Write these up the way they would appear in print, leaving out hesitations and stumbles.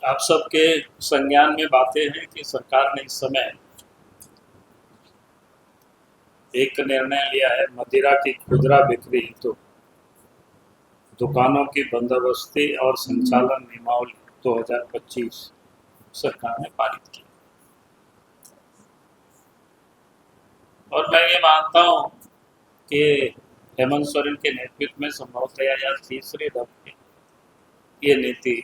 आप सबके संज्ञान में बातें हैं कि सरकार ने इस समय एक निर्णय लिया है मदिरा की खुदरा बिक्री हेतु दुकानों की बंदोबस्ती और संचालन नियमावली 2025 सरकार ने पारित की। और मैं ये मानता हूँ कि हेमंत सोरेन के नेतृत्व में संभवतः या तीसरे दफे ये नीति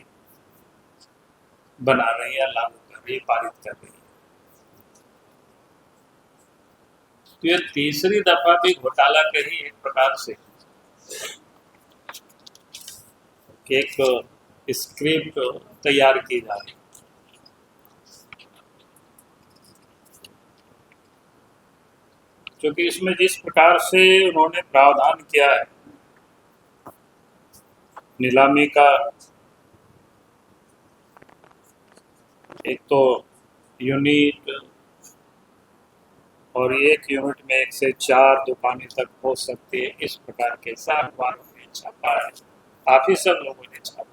बना रही है, लागू कर रही है, पारित कर रही है। तो ये तीसरी दफा भी घोटाला के ही एक प्रकार से एक स्क्रिप्ट तैयार की जा रही है। क्योंकि इसमें जिस प्रकार से उन्होंने प्रावधान किया है नीलामी का, एक तो यूनिट और एक यूनिट में 1 से 4 दुकानें तक हो सकती है, इस प्रकार के अखबारों ने छापा है, काफी सब लोगों ने छापा।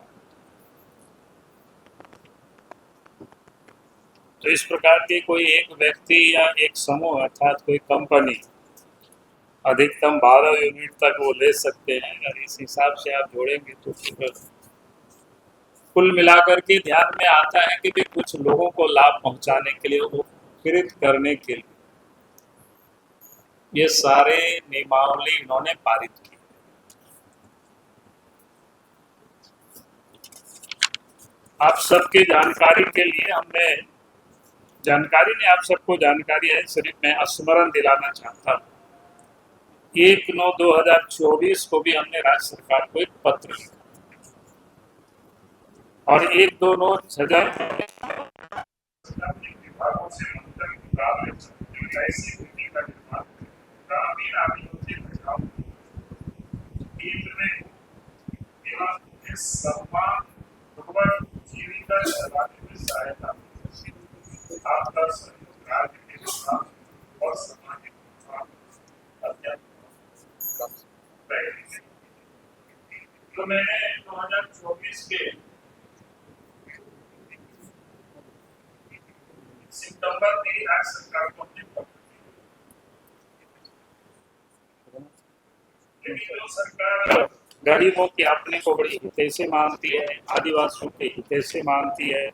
तो इस प्रकार की कोई एक व्यक्ति या एक समूह अर्थात कोई कंपनी अधिकतम 12 यूनिट तक वो ले सकते हैं। अगर इस हिसाब से आप जोड़ेंगे तो फिर कुल मिलाकर के ध्यान में आता है कि भी कुछ लोगों को लाभ पहुंचाने के लिए, उपकृत करने के लिए ये सारे नियमावली इन्होंने पारित की। आप सबके जानकारी के लिए हमने जानकारी नहीं, आप सबको जानकारी है, सिर्फ मैं स्मरण दिलाना चाहता हूँ। 1/9/2024 को भी हमने राज्य सरकार को एक पत्र लिखा और 1/2/9/2000 विभागों से जीविका चलाने में सहायता आपका राज्य के और सामाजिक तो मैंने 2024 के सितंबर में राज्य सरकार को अपने जो सरकार गरीबों की अपने को बड़ी हितैषी मानती है, आदिवासियों के हितैषी मानती है,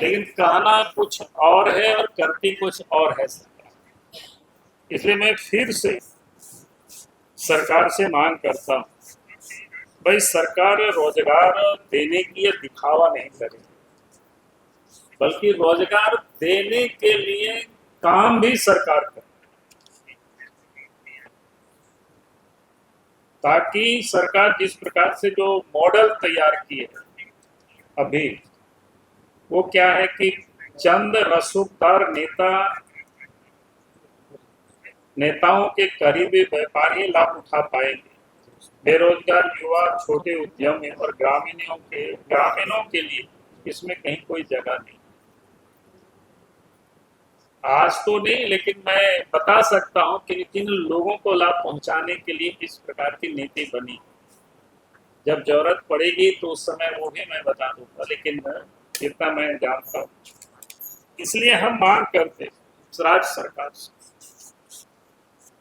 लेकिन कहना कुछ और है और करती कुछ और है सरकार। इसलिए मैं फिर से सरकार से मांग करता हूँ, भाई सरकार रोजगार देने की ये दिखावा नहीं करेगी, बल्कि रोजगार देने के लिए काम भी सरकार करे, ताकि सरकार जिस प्रकार से जो मॉडल तैयार किए अभी, वो क्या है कि चंद रसूखदार नेताओं के करीबी व्यापारी लाभ उठा पाएंगे। बेरोजगार युवा, छोटे उद्यमी और ग्रामीणों के लिए इसमें कहीं कोई जगह नहीं। आज तो नहीं, लेकिन मैं बता सकता हूं कि किन लोगों को लाभ पहुंचाने के लिए इस प्रकार की नीति बनी। जब जरूरत पड़ेगी तो उस समय वो भी मैं बता दूंगा, लेकिन इतना मैं जानता हूं। इसलिए हम मांग करते राज्य सरकार से,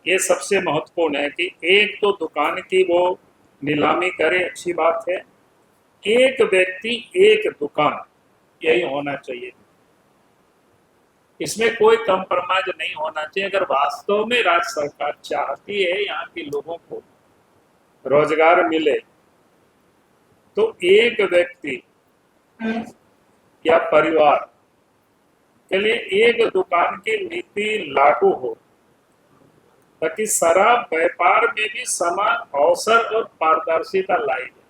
ये सबसे महत्वपूर्ण है कि एक तो दुकान की वो नीलामी करे, अच्छी बात है, एक व्यक्ति एक दुकान, यही होना चाहिए। इसमें कोई कंप्रोमाइज नहीं होना चाहिए। अगर वास्तव में राज्य सरकार चाहती है यहाँ के लोगों को रोजगार मिले, तो एक व्यक्ति या परिवार के लिए एक दुकान की नीति लागू हो, ताकि शराब व्यापार में भी समान अवसर और पारदर्शिता लाई जाए।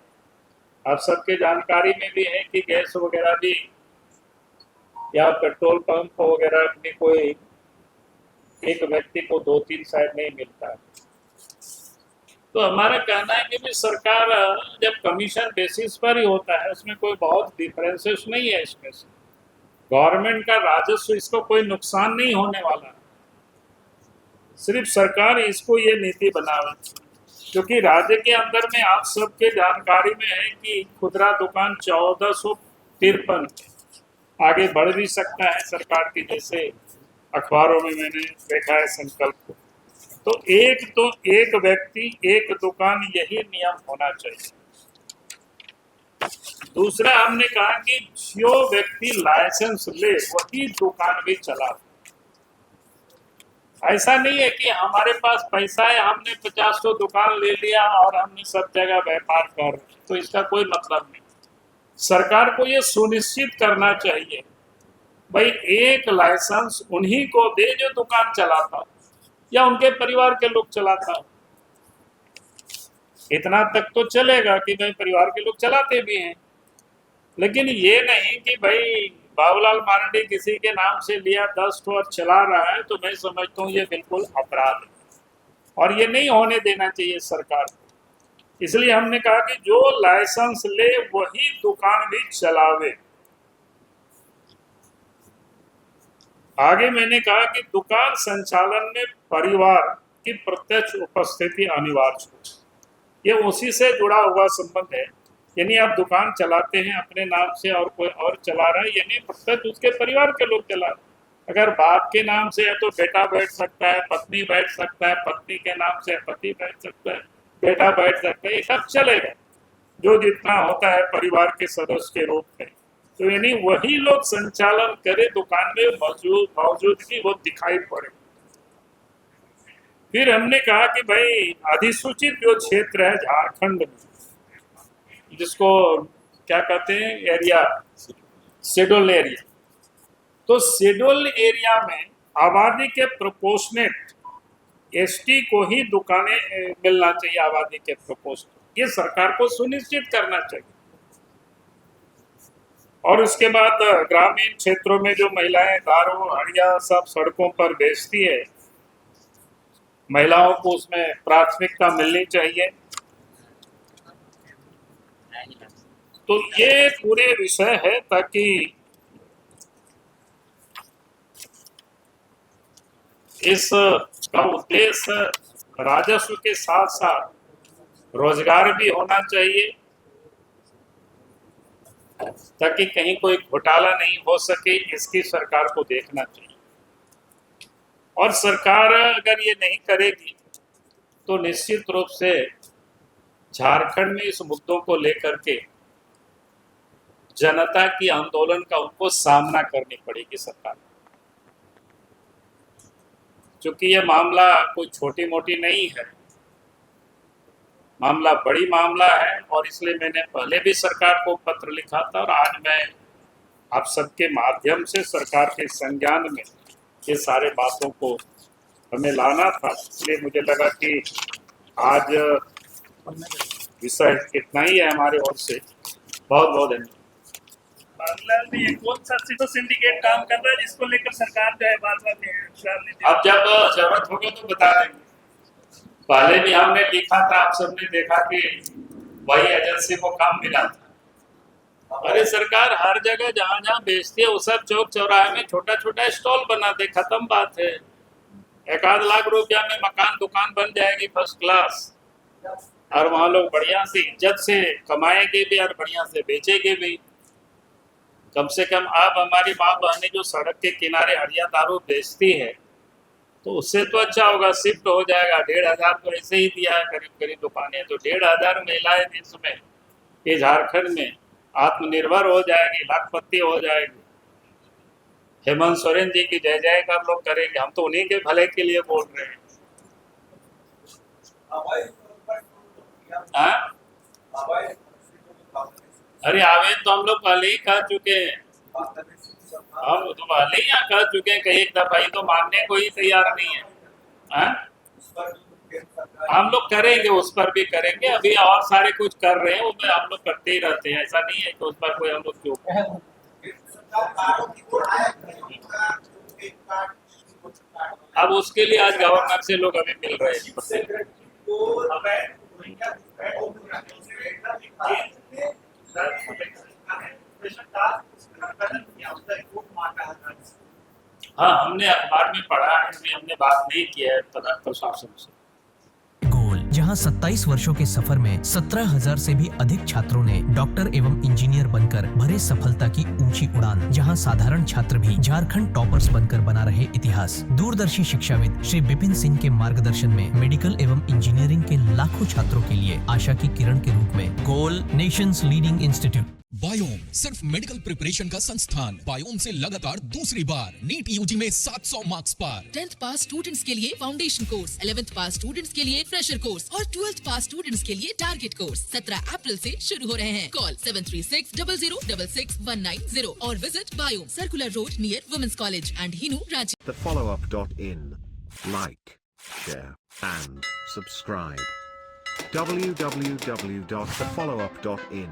आप सबके जानकारी में भी है कि गैस वगैरह भी या पेट्रोल पंप वगैरह में कोई एक व्यक्ति को 2-3 शायद नहीं मिलता है। तो हमारा कहना है कि भी सरकार जब कमीशन बेसिस पर ही होता है, उसमें कोई बहुत डिफरेंसेस नहीं है। इसमें से गवर्नमेंट का राजस्व, इसको कोई नुकसान नहीं होने वाला, सिर्फ सरकार इसको ये नीति बनावे। क्योंकि राज्य के अंदर में आप सबके जानकारी में है कि खुदरा दुकान 1453 आगे बढ़ भी सकता है सरकार की, जैसे अखबारों में मैंने देखा है संकल्प को। तो एक व्यक्ति एक दुकान, यही नियम होना चाहिए। दूसरा हमने कहा कि जो व्यक्ति लाइसेंस ले वही दुकान भी चला। ऐसा नहीं है कि हमारे पास पैसा है, हमने 50 दुकान ले लिया और हमने सब जगह व्यापार कर, तो इसका कोई मतलब नहीं। सरकार को ये सुनिश्चित करना चाहिए भाई एक लाइसेंस उन्हीं को दे जो दुकान चलाता या उनके परिवार के लोग चलाता। इतना तक तो चलेगा कि भाई परिवार के लोग चलाते भी हैं, लेकिन ये नहीं कि भाई बाबूलाल मारडी किसी के नाम से लिया 10 और चला रहा है, तो मैं समझता हूँ ये बिल्कुल अपराध है और ये नहीं होने देना चाहिए सरकार को। इसलिए हमने कहा कि जो लाइसेंस ले वही दुकान भी चलावे। आगे मैंने कहा कि दुकान संचालन में परिवार की प्रत्यक्ष उपस्थिति अनिवार्य हो। ये उसी से जुड़ा हुआ संबंध है, यानी आप दुकान चलाते हैं अपने नाम से और कोई और चला रहा है, यानी प्रत्यक्ष उसके परिवार के लोग चला रहे। अगर बाप के नाम से है तो बेटा बैठ सकता है, पत्नी बैठ सकता है, पत्नी के नाम से पति बैठ सकता है, बेटा बैठ सकता है, ये सब चलेगा जो जितना होता है परिवार के सदस्य के रूप में। तो यानी वही लोग संचालन करे, दुकान में मौजूदगी वो दिखाई पड़े। फिर हमने कहा कि भाई अधिसूचित जो क्षेत्र है झारखंड में, जिसको क्या कहते हैं एरिया, शेड्यूल एरिया, तो शेड्यूल एरिया में आबादी के प्रोपोर्शनेट एसटी को ही दुकानें मिलना चाहिए, आबादी के प्रोपोर्शनेट। ये सरकार को सुनिश्चित करना चाहिए। और उसके बाद ग्रामीण क्षेत्रों में जो महिलाएं दारू हड़िया सब सड़कों पर बेचती है, महिलाओं को उसमें प्राथमिकता मिलनी चाहिए। तो ये पूरे विषय है ताकि इस का उद्देश्य राजस्व के साथ साथ रोजगार भी होना चाहिए, ताकि कहीं कोई घोटाला नहीं हो सके, इसकी सरकार को देखना चाहिए। और सरकार अगर ये नहीं करेगी तो निश्चित रूप से झारखंड में इस मुद्दों को लेकर के जनता की आंदोलन का उनको सामना करनी पड़ेगी सरकार। क्योंकि यह मामला कोई छोटी मोटी नहीं है, मामला बड़ी मामला है, और इसलिए मैंने पहले भी सरकार को पत्र लिखा था और आज मैं आप सबके माध्यम से सरकार के संज्ञान में ये सारे बातों को हमें लाना था। इसलिए मुझे लगा कि आज विषय इतना ही है हमारे ओर से। बहुत बहुत धन्यवाद। बाबूलाल में ये कौन सा सिंडिकेट काम कर रहा है जिसको लेकर सरकार जो है बार-बार अब जब जरूरत होगी तो बता देंगे। पहले भी हमने लिखा था, आप सबने देखा कि वही एजेंसी को काम मिला था। अरे सरकार हर जगह जहाँ जहाँ बेचती है वो सब चौक चौराहे में छोटा छोटा स्टॉल बना दे, खत्म बात है। 1-8 लाख रुपया में मकान दुकान बन जाएगी फर्स्ट क्लास, और वहाँ लोग बढ़िया से इज्जत से कमाएंगे भी और बढ़िया से बेचेंगे भी। कम से कम आप हमारी माँ बहनें जो सड़क के किनारे हड़िया दारू बेचती है, तो उससे तो अच्छा होगा, शिफ्ट हो जाएगा। 1,500 तो ऐसे ही दिया है करीब करीब दुकानें, तो 1,500 महिलाएं देश में, ये झारखंड में आत्मनिर्भर हो जाएगी, लाखपति हो जाएगी। हेमंत सोरेन जी की जय जयकार लोग करेंगे। हम तो उन्हीं के भले के लिए बोल रहे हैं। अरे आवेदन तो हम लोग पहले ही कर चुके हैं, हम तो पहले ही यहाँ कर चुके हैं कई एक दफा, ही तो मानने को ही तैयार नहीं है। हम लोग करेंगे, उस पर भी करेंगे। अभी और सारे कुछ कर रहे हैं, वो हम लोग करते ही रहते हैं, ऐसा नहीं है कि उस पर कोई हम लोग क्यों। अब उसके लिए आज गवर्नर से लोग अभी मिल रहे हैं। हाँ, हमने अखबार में पढ़ा है, हमने बात नहीं किया है प्रशासन से। जहां 27 वर्षों के सफर में 17,000 से भी अधिक छात्रों ने डॉक्टर एवं इंजीनियर बनकर भरे सफलता की ऊंची उड़ान। जहां साधारण छात्र भी झारखंड टॉपर्स बनकर बना रहे इतिहास। दूरदर्शी शिक्षाविद श्री विपिन सिंह के मार्गदर्शन में मेडिकल एवं इंजीनियरिंग के लाखों छात्रों के लिए आशा की किरण के रूप में गोल नेशंस लीडिंग इंस्टीट्यूट। बायोम सिर्फ मेडिकल प्रिपरेशन का संस्थान। बायोम से लगातार दूसरी बार नीट यूजी में 700 मार्क्स पार। 10th पास स्टूडेंट्स के लिए फाउंडेशन कोर्स, 11th पास स्टूडेंट्स के लिए फ्रेशर कोर्स और 12th पास स्टूडेंट्स के लिए टारगेट कोर्स 17 अप्रैल से शुरू हो रहे हैं। कॉल 7360066190 और visit Biome, circular road near women's college and Hinoo Ranchi. thefollowup.in. Like, share, and subscribe. www.thefollowup.in